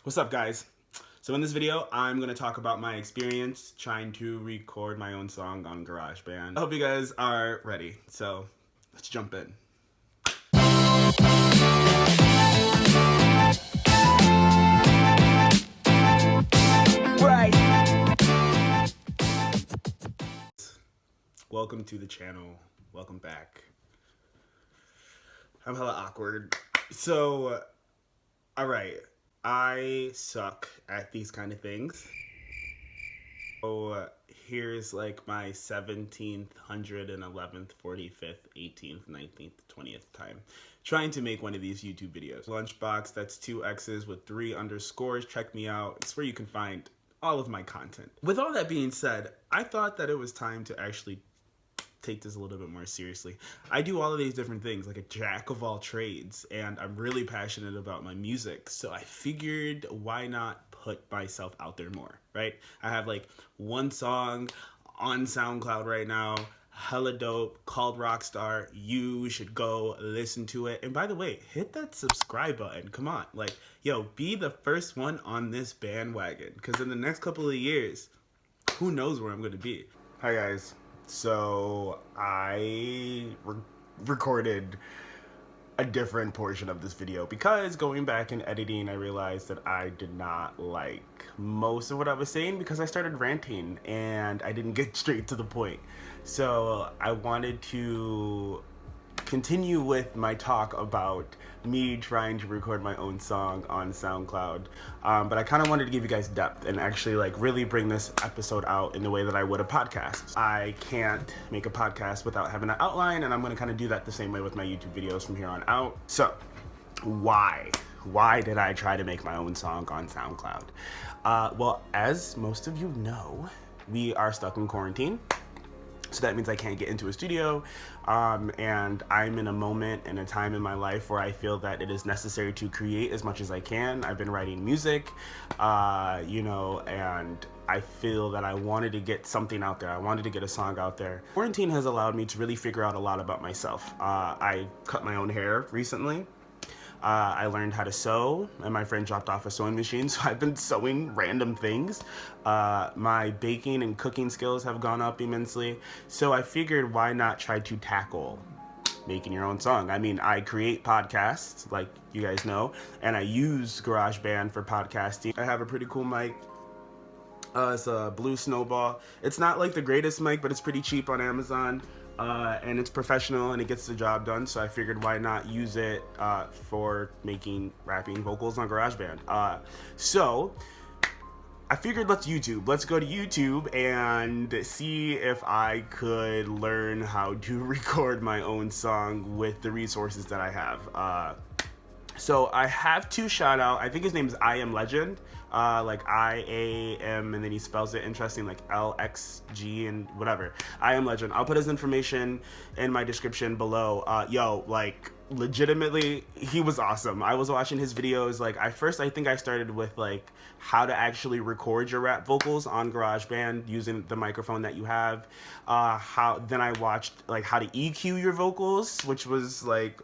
What's up, guys? So in this video, I'm going to talk about my experience trying to record my own song on GarageBand. I hope you guys are ready. So let's jump in. Welcome to the channel. Welcome back. I'm hella awkward. So, alright. I suck at these kind of things. So here's like my 17th, 111th, 45th, 18th, 19th, 20th time trying to make one of these YouTube videos. Lunchbox, that's 2 X's with 3 underscores. Check me out. It's where you can find all of my content. With all that being said, I thought that it was time to actually take this a little bit more seriously. I do all of these different things, like a jack of all trades, and I'm really passionate about my music. So I figured, why not put myself out there more, right? I have like one song on SoundCloud right now, hella dope, called Rockstar. You should go listen to it. And by the way, hit that subscribe button. Come on, like, yo, be the first one on this bandwagon, because in the next couple of years, who knows where I'm going to be. Hi guys. So I recorded a different portion of this video because going back and editing, I realized that I did not like most of what I was saying because I started ranting and I didn't get straight to the point. So I wanted to continue with my talk about me trying to record my own song on SoundCloud, but I kind of wanted to give you guys depth and actually like really bring this episode out in the way that I would a podcast. I can't make a podcast without having an outline, and I'm going to kind of do that the same way with my YouTube videos from here on out. So why did I try to make my own song on SoundCloud? Well, as most of you know, we are stuck in quarantine. So that means I can't get into a studio, and I'm in a moment and a time in my life where I feel that it is necessary to create as much as I can. I've been writing music, and I feel that I wanted to get something out there. I wanted to get a song out there. Quarantine has allowed me to really figure out a lot about myself. I cut my own hair recently. I learned how to sew, and my friend dropped off a sewing machine, so I've been sewing random things. My baking and cooking skills have gone up immensely, so I figured why not try to tackle making your own song. I mean, I create podcasts, like you guys know, and I use GarageBand for podcasting. I have a pretty cool mic. It's a Blue Snowball. It's not like the greatest mic, but it's pretty cheap on Amazon. And it's professional and it gets the job done, so I figured why not use it for making rapping vocals on GarageBand. So I figured let's go to YouTube and see if I could learn how to record my own song with the resources that I have. So I have to shout out, I think his name is I Am Legend, like I-A-M, and then he spells it interesting, like L-X-G and whatever. I Am Legend. I'll put his information in my description below. Like, legitimately, he was awesome. I was watching his videos, like, I think I started with, like, how to actually record your rap vocals on GarageBand using the microphone that you have. Then I watched, like, how to EQ your vocals, which was, like,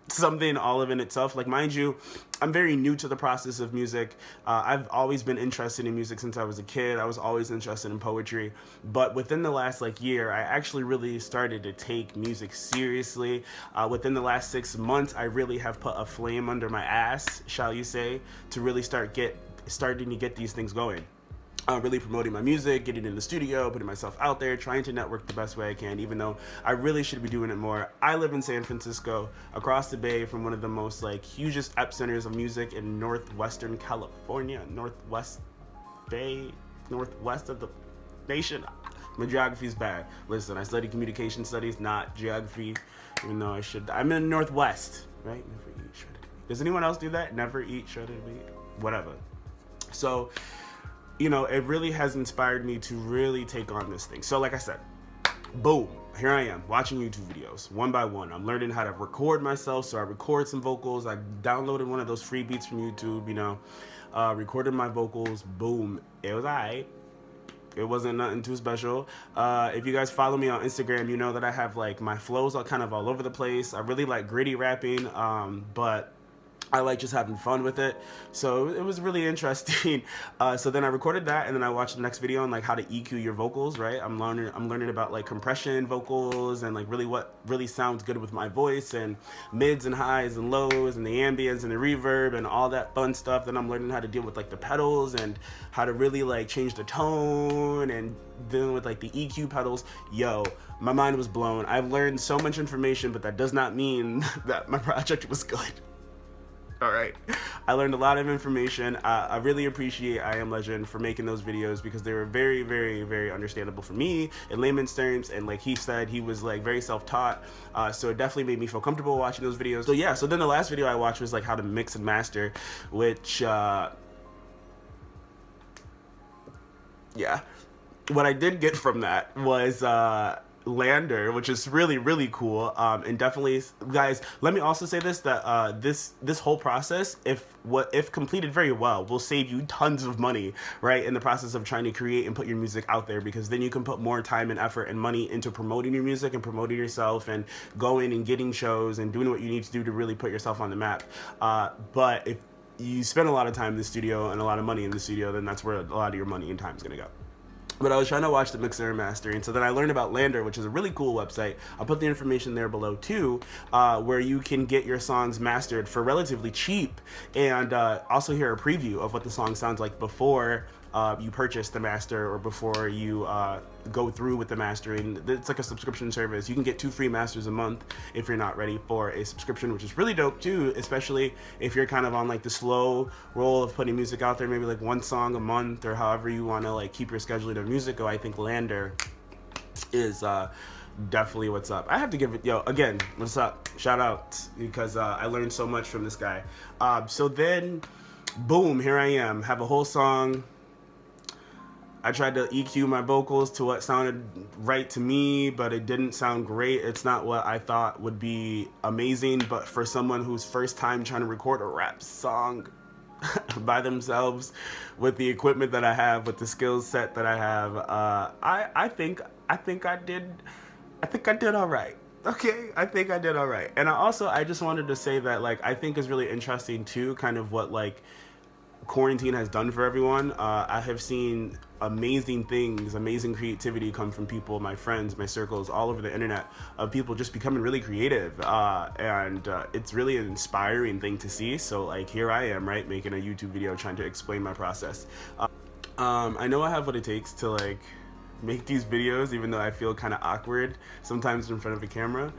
something all of in itself. Like, mind you, I'm very new to the process of music. I've always been interested in music since I was a kid. I was always interested in poetry, but within the last year, I actually really started to take music seriously. Within the last 6 months, I really have put a flame under my ass, shall you say, to really starting to get these things going. Really promoting my music, getting in the studio, putting myself out there, trying to network the best way I can, even though I really should be doing it more. I live in San Francisco, across the bay from one of the most hugest epicenters of music in northwestern California, northwest of the nation. My geography is bad. Listen, I studied communication studies, not geography, even though I should. I'm in the northwest, right? Never eat shredded meat. Does anyone else do that? Never eat shredded meat? Whatever. So, it really has inspired me to really take on this thing. So like I said, boom, here I am watching YouTube videos one by one. I'm learning how to record myself, so I record some vocals. I downloaded one of those free beats from YouTube, recorded my vocals. Boom, it was alright. It wasn't nothing too special. If you guys follow me on Instagram, you know that I have my flows are kind of all over the place. I really like gritty rapping, but I like just having fun with it. So it was really interesting. So then I recorded that, and then I watched the next video on like how to EQ your vocals, right? I'm learning about like compression vocals and like really what really sounds good with my voice, and mids and highs and lows and the ambience and the reverb and all that fun stuff. Then I'm learning how to deal with like the pedals and how to really like change the tone and dealing with like the EQ pedals. Yo, my mind was blown. I've learned so much information, but that does not mean that my project was good. All right, I learned a lot of information. I really appreciate I Am Legend for making those videos, because they were very, very, very understandable for me in layman's terms. And like he said, he was like very self-taught, so it definitely made me feel comfortable watching those videos. So yeah, so then the last video I watched was like how to mix and master, which yeah, what I did get from that was Lander, which is really, really cool. And definitely, guys, let me also say this, that this whole process, if completed very well, will save you tons of money, right, in the process of trying to create and put your music out there, because then you can put more time and effort and money into promoting your music and promoting yourself and going and getting shows and doing what you need to do to really put yourself on the map. But if you spend a lot of time in the studio and a lot of money in the studio, then that's where a lot of your money and time is going to go. But I was trying to watch the mixer and mastering, so then I learned about Lander, which is a really cool website. I'll put the information there below too, where you can get your songs mastered for relatively cheap, and also hear a preview of what the song sounds like before you purchase the master, or before you go through with the mastering. It's like a subscription service. You can get 2 free masters a month if you're not ready for a subscription, which is really dope too, especially if you're kind of on like the slow roll of putting music out there, maybe like 1 song a month, or however you want to like keep your schedule of music go. I think Lander is definitely what's up. I have to give it, yo, again, what's up, shout out, because I learned so much from this guy. So then boom, here I am, have a whole song. I tried to EQ my vocals to what sounded right to me, but it didn't sound great. It's not what I thought would be amazing, but for someone who's first time trying to record a rap song by themselves, with the equipment that I have, with the skill set that I have, I think I did all right. Okay, I think I did all right. And I just wanted to say that, like, I think is really interesting too, kind of what like quarantine has done for everyone. I have seen amazing things, amazing creativity come from people, my friends, my circles, all over the internet, of people just becoming really creative. And it's really an inspiring thing to see. So like, here I am, right, making a YouTube video trying to explain my process. I know I have what it takes to like make these videos, even though I feel kind of awkward sometimes in front of a camera.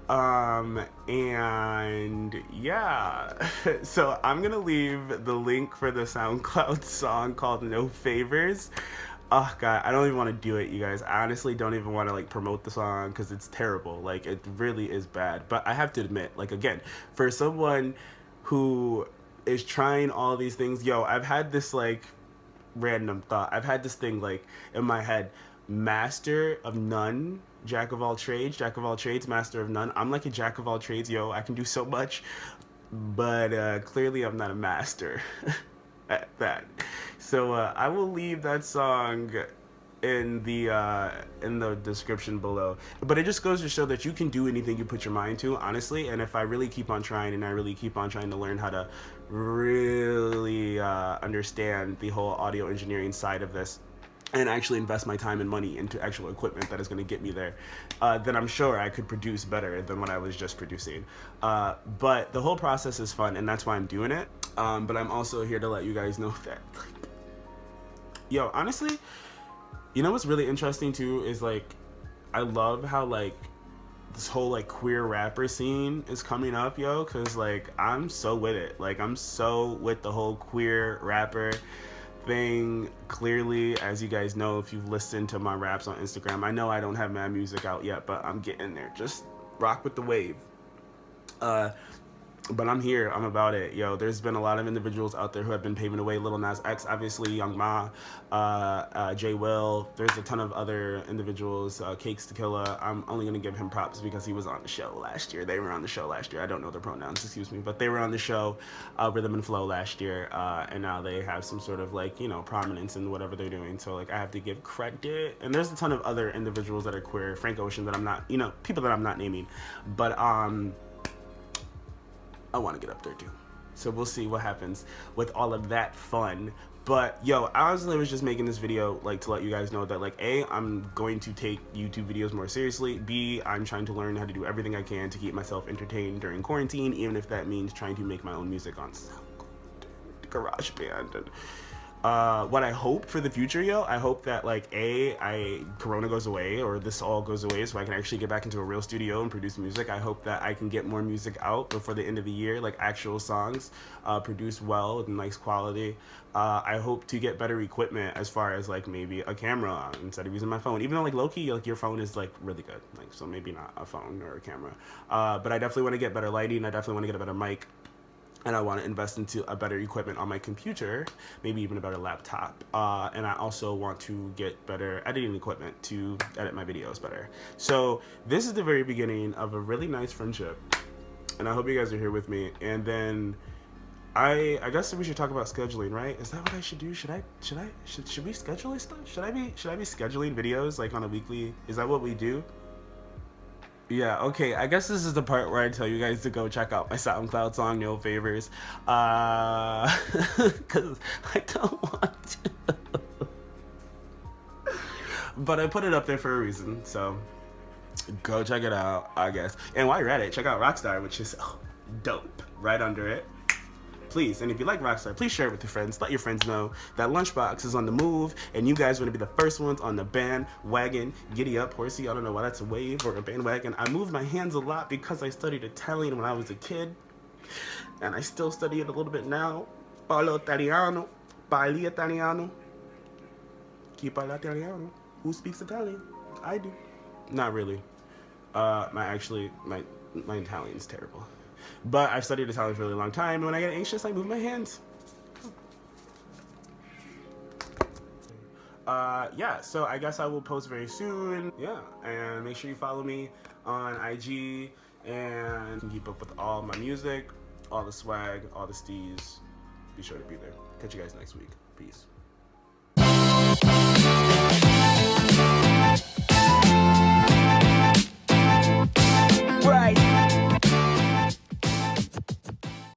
And yeah, so I'm gonna leave the link for the SoundCloud song called No Favors. Oh god, I don't even want to do it, you guys. I honestly don't even want to like promote the song, because it's terrible. Like, it really is bad. But I have to admit, like, again, for someone who is trying all these things, yo, I've had this like random thought. I've had this thing like in my head: master of none, jack of all trades, master of none. I'm like a jack of all trades, yo. I can do so much, but clearly I'm not a master at that. So I will leave that song in the description below. But it just goes to show that you can do anything you put your mind to, honestly. And if I really keep on trying, and I really keep on trying to learn how to really understand the whole audio engineering side of this, and actually invest my time and money into actual equipment that is going to get me there, then I'm sure I could produce better than what I was just producing. But the whole process is fun, and that's why I'm doing it. But I'm also here to let you guys know that, like, yo, honestly, you know what's really interesting too is like, I love how like this whole like queer rapper scene is coming up, yo, because like I'm so with it. Like, I'm so with the whole queer rapper thing. Clearly, as you guys know, if you've listened to my raps on Instagram, I know I don't have my music out yet, but I'm getting there. Just rock with the wave. But I'm here, I'm about it, yo. There's been a lot of individuals out there who have been paving the way. Lil Nas X, obviously, Young Ma, J Will. There's a ton of other individuals, Cakes Tequila. I'm only gonna give him props because he was on the show last year. They were on the show last year. I don't know their pronouns, excuse me, but they were on the show, Rhythm and Flow, last year, and now they have some sort of like, you know, prominence in whatever they're doing. So like, I have to give credit. And there's a ton of other individuals that are queer, Frank Ocean, that I'm not, you know, people that I'm not naming, but I want to get up there too. So we'll see what happens with all of that fun. But yo, I honestly was just making this video like to let you guys know that like A, I'm going to take YouTube videos more seriously. B, I'm trying to learn how to do everything I can to keep myself entertained during quarantine, even if that means trying to make my own music on GarageBand. And what I hope for the future, yo, I hope that like Corona goes away, or this all goes away, so I can actually get back into a real studio and produce music. I hope that I can get more music out before the end of the year, like actual songs, produced well with nice quality. I hope to get better equipment as far as like maybe a camera instead of using my phone, even though like low-key like your phone is like really good, like so maybe not a phone or a camera. But I definitely want to get better lighting. I definitely want to get a better mic. And I want to invest into a better equipment on my computer, maybe even a better laptop. And I also want to get better editing equipment to edit my videos better. So this is the very beginning of a really nice friendship. And I hope you guys are here with me. And then I guess we should talk about scheduling, right? Is that what I should do? Should we schedule this stuff? Should I be scheduling videos like on a weekly? Is that what we do? Yeah, okay, I guess this is the part where I tell you guys to go check out my SoundCloud song, No Favors, because I don't want to. But I put it up there for a reason, so go check it out, I guess. And while you're at it, check out Rockstar, which is dope, right under it. Please, and if you like Rockstar, please share it with your friends. Let your friends know that Lunchbox is on the move, and you guys want to be the first ones on the bandwagon. Giddy up, horsey. I don't know why that's a wave or a bandwagon. I move my hands a lot because I studied Italian when I was a kid, and I still study it a little bit now. Parlo Italiano, parli Italiano, chi parla Italiano? Who speaks Italian? I do. Not really. My Italian's terrible. But I've studied Italian for a really long time, and when I get anxious, I move my hands. Yeah, so I guess I will post very soon. Yeah, and make sure you follow me on IG and keep up with all my music, all the swag, all the steez. Be sure to be there. Catch you guys next week. Peace.